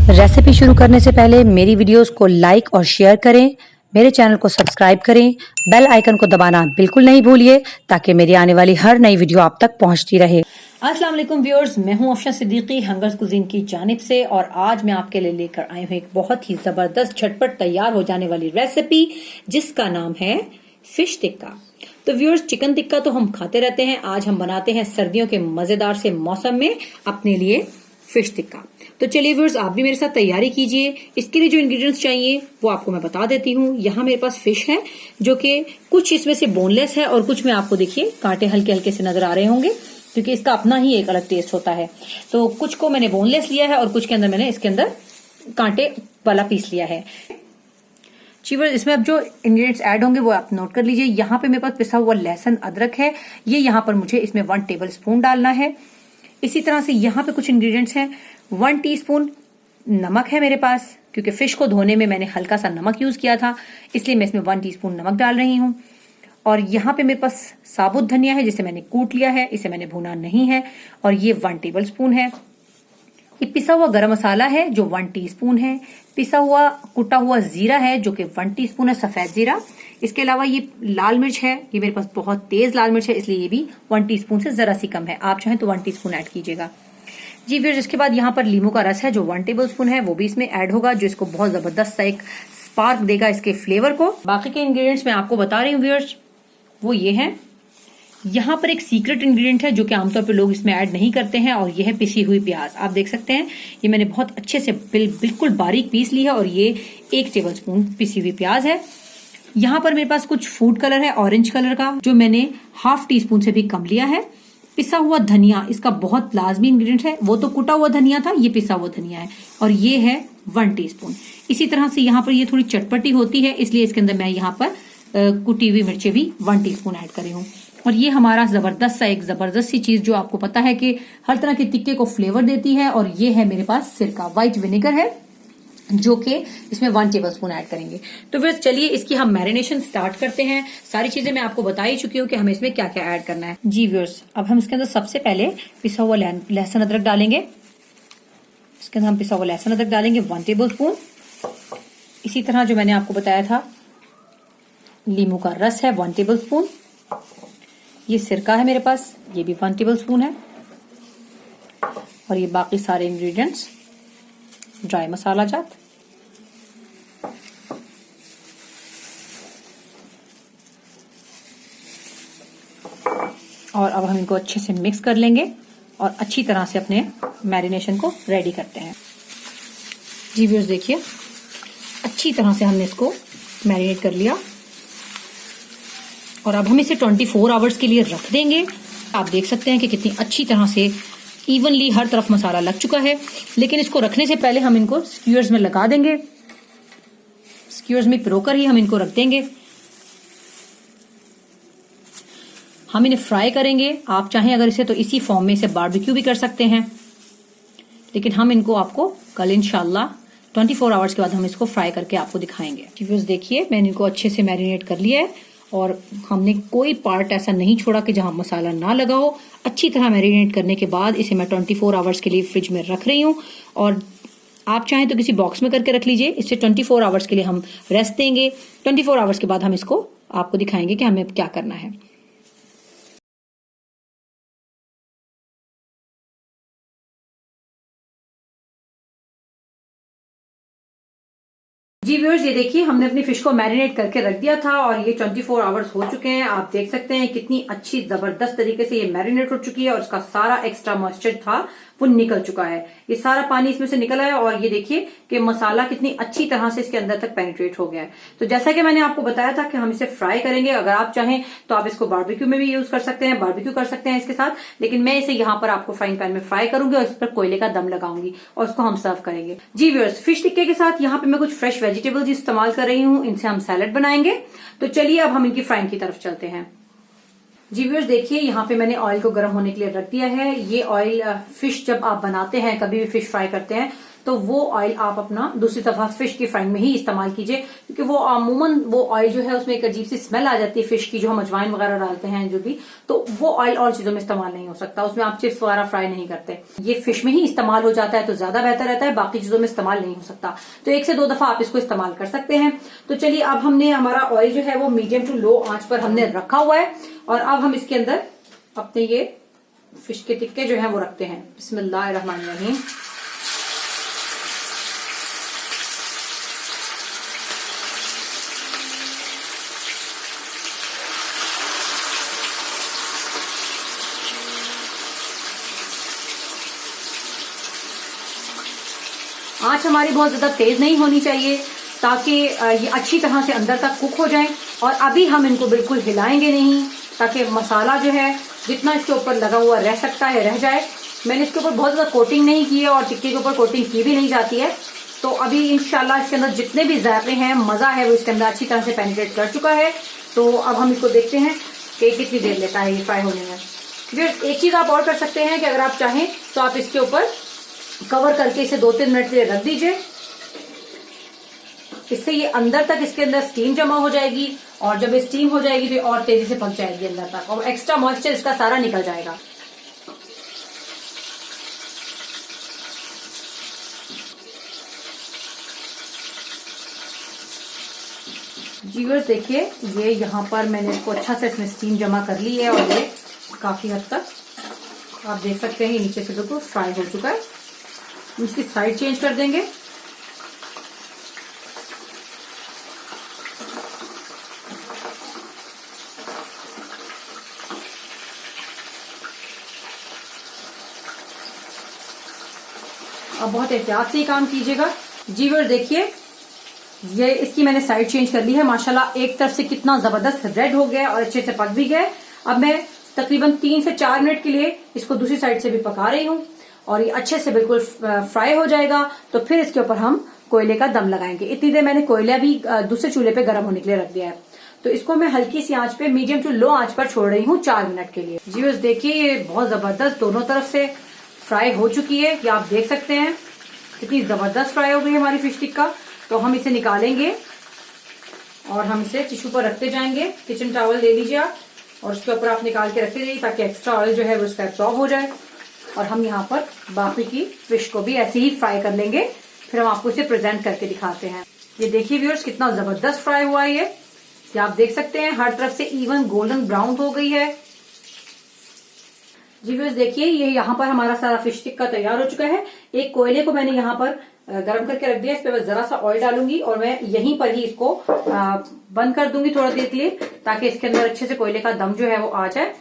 Recipe शुरू करने से पहले मेरी वीडियोस को लाइक और शेयर करें, मेरे चैनल को सब्सक्राइब करें, बेल आइकन को दबाना बिल्कुल नहीं भूलिए ताकि मेरी आने वाली हर नई वीडियो आप तक पहुंचती रहे। अस्सलाम वालेकुम व्यूअर्स, मैं हूं अफशा सिद्दीकी हंगर्स कुजीन की जानिब से और आज मैं आपके लिए लेकर आई हूं एक बहुत ही जबरदस्त झटपट तैयार हो जाने वाली रेसिपी जिसका नाम है फिश टिक्का। तो व्यूअर्स, चिकन टिक्का तो हम खाते रहते हैं, आज हम बनाते हैं सर्दियों के मजेदार से मौसम में अपने लिए फिश टिक्का। तो चलिए व्यूअर्स, आप भी मेरे साथ तैयारी कीजिए। इसके लिए जो इंग्रेडिएंट्स चाहिए वो आपको मैं बता देती हूँ। यहाँ मेरे पास फिश है जो कि कुछ इसमें से बोनलेस है और कुछ में आपको देखिए कांटे हल्के हल्के से नजर आ रहे होंगे क्योंकि इसका अपना ही एक अलग टेस्ट होता है। तो कुछ को मैंने बोनलेस लिया है और कुछ के अंदर मैंने इसके अंदर कांटे वाला पीस लिया है। चीवर, इसमें अब जो इंग्रेडिएंट्स ऐड होंगे वो आप नोट कर लीजिए। यहाँ पे मेरे पास पिसा हुआ लहसुन अदरक है, ये यहाँ पर मुझे इसमें 1 टेबल स्पून डालना है। इसी तरह से यहाँ पे कुछ इंग्रेडिएंट्स हैं। 1 टीस्पून नमक है मेरे पास, क्योंकि फिश को धोने में मैंने हल्का सा नमक यूज किया था, इसलिए मैं इसमें 1 टीस्पून नमक डाल रही हूँ। और यहाँ पे मेरे पास साबुत धनिया है जिसे मैंने कूट लिया है, इसे मैंने भुना नहीं है, और ये 1 टेबल स्पून है। ये पिसा हुआ गरम मसाला है जो 1 टीस्पून है। पिसा हुआ कुटा हुआ जीरा है जो कि 1 टीस्पून है, सफेद जीरा। इसके अलावा ये लाल मिर्च है, ये मेरे पास बहुत तेज लाल मिर्च है, इसलिए ये भी 1 टीस्पून से जरा सी कम है। आप चाहें तो 1 टीस्पून ऐड कीजिएगा जी। फिर इसके बाद यहाँ पर लीमू का रस है जो 1 टेबल स्पून है, वो भी इसमें ऐड होगा, जो इसको बहुत जबरदस्त सा एक स्पार्क देगा इसके फ्लेवर को। बाकी के इंग्रेडिएंट्स मैं आपको बता रही हूँ व्यूअर्स, वो ये है। यहाँ पर एक सीक्रेट इंग्रेडिएंट है जो कि आमतौर पर लोग इसमें ऐड नहीं करते हैं, और ये है पिसी हुई प्याज। आप देख सकते हैं ये मैंने बहुत अच्छे से बिल्कुल बारीक पीस ली है, और ये 1 टेबल स्पून पिसी हुई प्याज है। यहाँ पर मेरे पास कुछ फूड कलर है ऑरेंज कलर का, जो मैंने 1/2 टीस्पून से भी कम लिया है। पिसा हुआ धनिया, इसका बहुत लाजमी इंग्रेडिएंट है, वो तो कुटा हुआ धनिया था, ये पिसा हुआ धनिया है, और ये है 1 टीस्पून। इसी तरह से यहाँ पर ये थोड़ी चटपटी होती है, इसलिए इसके अंदर मैं यहाँ पर कुटी हुई मिर्चें भी 1 टीस्पून ऐड करी हूँ। और ये हमारा एक जबरदस्त सी चीज जो आपको पता है कि हर तरह के टिक्के को फ्लेवर देती है, और ये है मेरे पास सिरका, व्हाइट विनेगर है, जो कि इसमें 1 टेबल स्पून ऐड करेंगे। तो फिर चलिए इसकी हम मैरिनेशन स्टार्ट करते हैं। सारी चीजें मैं आपको बता ही चुकी हूँ कि हमें इसमें क्या क्या ऐड करना है जी व्यूअर्स। अब हम इसके अंदर सबसे पहले पिसा हुआ लहसुन अदरक डालेंगे। इसके अंदर हम पिसा हुआ लहसुन अदरक डालेंगे 1 टेबल स्पून। इसी तरह जो मैंने आपको बताया था, लीमू का रस है 1 टेबल स्पून। ये सिरका है मेरे पास, ये भी 1 टेबल स्पून है। और ये बाकी सारे इंग्रेडिएंट्स, ड्राई मसाला जात, और अब हम इनको अच्छे से मिक्स कर लेंगे और अच्छी तरह से अपने मैरिनेशन को रेडी करते हैं जी व्यूअर्स। देखिए अच्छी तरह से हमने इसको मैरिनेट कर लिया, और अब हम इसे 24 आवर्स के लिए रख देंगे। आप देख सकते हैं कि कितनी अच्छी तरह से इवनली हर तरफ मसाला लग चुका है। लेकिन इसको रखने से पहले हम इनको स्क्यूअर्स में लगा देंगे, स्क्यूअर्स में पिरोकर ही हम इनको रख देंगे। हम इन्हें फ्राई करेंगे। आप चाहें अगर इसे तो इसी फॉर्म में इसे बारबेक्यू भी कर सकते हैं, लेकिन हम इनको आपको कल इंशाल्लाह 24 आवर्स के बाद हम इसको फ्राई करके आपको दिखाएंगे। व्यूअर्स देखिए, मैंने इनको अच्छे से मैरिनेट कर लिया है, और हमने कोई पार्ट ऐसा नहीं छोड़ा कि जहां मसाला ना लगा हो। अच्छी तरह मैरिनेट करने के बाद इसे मैं 24 आवर्स के लिए फ्रिज में रख रही हूँ, और आप चाहें तो किसी बॉक्स में करके रख लीजिए। इसे 24 आवर्स के लिए हम रेस्ट देंगे। 24 आवर्स के बाद हम इसको आपको दिखाएंगे कि हमें क्या करना है जी व्यूअर्स। ये देखिए हमने अपनी फिश को मैरिनेट करके रख दिया था, और ये 24 आवर्स हो चुके हैं। आप देख सकते हैं कितनी अच्छी जबरदस्त तरीके से ये मैरिनेट हो चुकी है, और इसका सारा एक्स्ट्रा मॉइस्चर था वो निकल चुका है। ये सारा पानी इसमें से निकला है, और ये देखिए कि मसाला कितनी अच्छी तरह से इसके अंदर तक पेनिट्रेट हो गया है। तो जैसा कि मैंने आपको बताया था कि हम इसे फ्राई करेंगे। अगर आप चाहें तो आप इसको बारबेक्यू में भी यूज कर सकते हैं, बारबेक्यू कर सकते हैं इसके साथ, लेकिन मैं इसे यहाँ पर आपको फ्राइंग पैन में फ्राई करूंगी और इस पर कोयले का दम लगाऊंगी, और उसको हम सर्व करेंगे जी व्यूअर्स। फिश टिक्के के साथ यहाँ पे मैं कुछ फ्रेश वेजिटेबल्स इस्तेमाल कर रही हूँ, इनसे हम सैलेड बनाएंगे। तो चलिए अब हम इनकी फ्राइंग की तरफ चलते हैं जी व्यूअर्स। देखिए यहाँ पे मैंने ऑयल को गर्म होने के लिए रख दिया है। ये ऑयल फिश जब आप बनाते हैं, कभी भी फिश फ्राई करते हैं, तो वो ऑयल आप अपना दूसरी दफा फिश की फ्राइंग में ही इस्तेमाल कीजिए, क्योंकि वो अमूमन वो ऑयल जो है उसमें एक अजीब सी स्मेल आ जाती है फिश की, जो हम अजवाइन वगैरह डालते हैं जो भी, तो वो ऑयल और चीजों में इस्तेमाल नहीं हो सकता, उसमें आप चिप्स वगैरह फ्राई नहीं करते। ये फिश में ही इस्तेमाल हो जाता है तो ज्यादा बेहतर रहता है, बाकी चीजों में इस्तेमाल नहीं हो सकता। तो 1 से 2 दफा आप इसको इस्तेमाल कर सकते हैं। तो चलिए, अब हमने हमारा ऑयल जो है वो मीडियम टू लो आंच पर हमने रखा हुआ है, और अब हम इसके अंदर अपने ये फिश के टिक्के जो है वो रखते हैं। बिस्मिल्लाहिर्रहमानिर्रहीम। आंच हमारी बहुत ज्यादा तेज नहीं होनी चाहिए, ताकि ये अच्छी तरह से अंदर तक कुक हो जाए। और अभी हम इनको बिल्कुल हिलाएंगे नहीं, ताकि मसाला जो है जितना इसके ऊपर लगा हुआ रह सकता है रह जाए। मैंने इसके ऊपर बहुत ज्यादा कोटिंग नहीं की है, और टिक्के के ऊपर कोटिंग की भी नहीं जाती है। तो अभी इंशाल्लाह इसके अंदर जितने भी जायके हैं, मजा है, वो इसके अंदर अच्छी तरह से पेनिट्रेट कर चुका है। तो अब हम इसको देखते हैं कि कितनी देर लेता है ये फ्राई होने में। फिर एक चीज आप और कर सकते हैं कि अगर आप चाहें तो आप इसके ऊपर कवर करके इसे 2-3 मिनट के लिए रख दीजिए। इससे ये अंदर तक इसके अंदर स्टीम जमा हो जाएगी, और जब ये स्टीम हो जाएगी तो और तेजी से पक जाएगी अंदर तक, और एक्स्ट्रा मॉइस्चर इसका सारा निकल जाएगा। जी व्यूअर्स, देखिए ये यहाँ पर मैंने इसको अच्छा से इसमें स्टीम जमा कर ली है, और ये काफी हद तक आप देख सकते हैं नीचे से बिल्कुल फ्राई हो चुका है। इसकी साइड चेंज कर देंगे। अब बहुत एहतियात से ही काम कीजिएगा। जी व्यूअर्स, देखिए ये इसकी मैंने साइड चेंज कर ली है। माशाल्लाह एक तरफ से कितना जबरदस्त रेड हो गया और अच्छे से पक भी गया। अब मैं तकरीबन 3 से 4 मिनट के लिए इसको दूसरी साइड से भी पका रही हूँ, और ये अच्छे से बिल्कुल फ्राई हो जाएगा। तो फिर इसके ऊपर हम कोयले का दम लगाएंगे। इतनी देर मैंने कोयला भी दूसरे चूल्हे पे गर्म होने के लिए रख दिया है। तो इसको मैं हल्की सी आंच पे, मीडियम टू लो आंच पर छोड़ रही हूँ 4 मिनट के लिए। जी बस देखिए, ये बहुत जबरदस्त दोनों तरफ से फ्राई हो चुकी है। ये आप देख सकते हैं कितनी जबरदस्त फ्राई हो गई है हमारी फिश टिक्का। तो हम इसे निकालेंगे और हम इसे टिश्यू पर रखते जाएंगे। किचन टॉवल ले लीजिए आप, और उसके ऊपर आप निकाल के रखते जाइए, ताकि एक्स्ट्रा ऑयल जो है वो उसका एब्सॉर्ब हो जाए। और हम यहाँ पर बाकी की फिश को भी ऐसे ही फ्राई कर लेंगे। फिर हम आपको इसे प्रेजेंट करके दिखाते हैं। ये देखिए व्यूअर्स, कितना जबरदस्त फ्राई हुआ है ये आप देख सकते हैं, हर तरफ से इवन गोल्डन ब्राउन हो गई है। जी व्यूअर्स, देखिए ये यहाँ पर हमारा सारा फिश टिक्का तैयार हो चुका है। एक कोयले को मैंने यहाँ पर गर्म करके रख दिया। इस पे बस जरा सा ऑयल डालूंगी और मैं यहीं पर ही इसको बंद कर दूंगी थोड़ा देर के लिए, ताकि इसके अंदर अच्छे से कोयले का दम जो है वो आ जाए।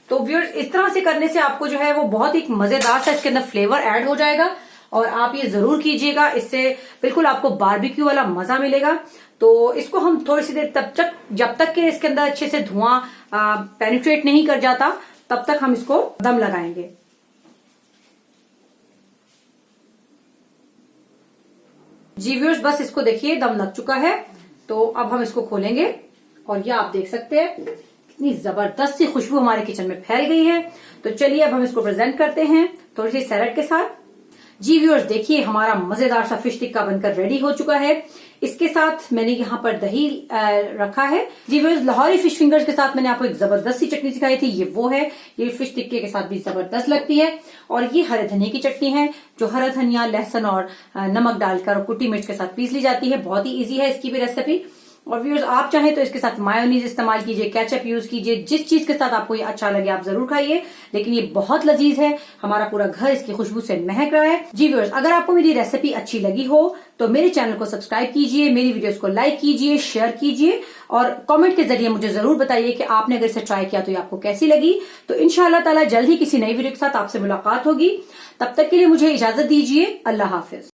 तो व्यूअर्स, इस तरह से करने से आपको जो है वो बहुत ही मजेदार सा इसके अंदर फ्लेवर ऐड हो जाएगा, और आप ये जरूर कीजिएगा। इससे बिल्कुल आपको बारबेक्यू वाला मजा मिलेगा। तो इसको हम थोड़ी सी देर जब तक कि इसके अंदर अच्छे से धुआं पेनिट्रेट नहीं कर जाता, तब तक हम इसको दम लगाएंगे। जी व्यूअर्स, बस इसको देखिए दम लग चुका है। तो अब हम इसको खोलेंगे, और ये आप देख सकते हैं कितनी जबरदस्त सी खुशबू हमारे किचन में फैल गई है। तो चलिए अब हम इसको प्रेजेंट करते हैं थोड़ी सी सैलेड के साथ। जी व्यूअर्स, देखिए हमारा मजेदार सा फिश टिक्का बनकर रेडी हो चुका है। इसके साथ मैंने यहाँ पर दही रखा है। जी व्यूअर्स, लाहौरी फिश फिंगर्स के साथ मैंने आपको एक जबरदस्त सी चटनी सिखाई थी, ये वो है। ये फिश टिक्के के साथ भी जबरदस्त लगती है। और ये हरे धनिया की चटनी है, जो हरा धनिया, लहसुन और नमक डालकर और कुटी मिर्च के साथ पीस ली जाती है। बहुत ही ईजी है इसकी भी रेसिपी। और व्यूअर्स, आप चाहें तो इसके साथ मायोनीज इस्तेमाल कीजिए, केचप यूज कीजिए, जिस चीज के साथ आपको ये अच्छा लगे आप जरूर खाइए। लेकिन ये बहुत लजीज है, हमारा पूरा घर इसकी खुशबू से महक रहा है। जी व्यूअर्स, अगर आपको मेरी रेसिपी अच्छी लगी हो तो मेरे चैनल को सब्सक्राइब कीजिए, मेरी वीडियोस को लाइक कीजिए, शेयर कीजिए, और कमेंट के जरिए मुझे जरूर बताइए कि आपने अगर इसे ट्राई किया तो ये आपको कैसी लगी। तो इंशाअल्लाह ताला जल्द ही किसी नई वीडियो के साथ आपसे मुलाकात होगी। तब तक के लिए मुझे इजाजत दीजिए। अल्लाह हाफिज।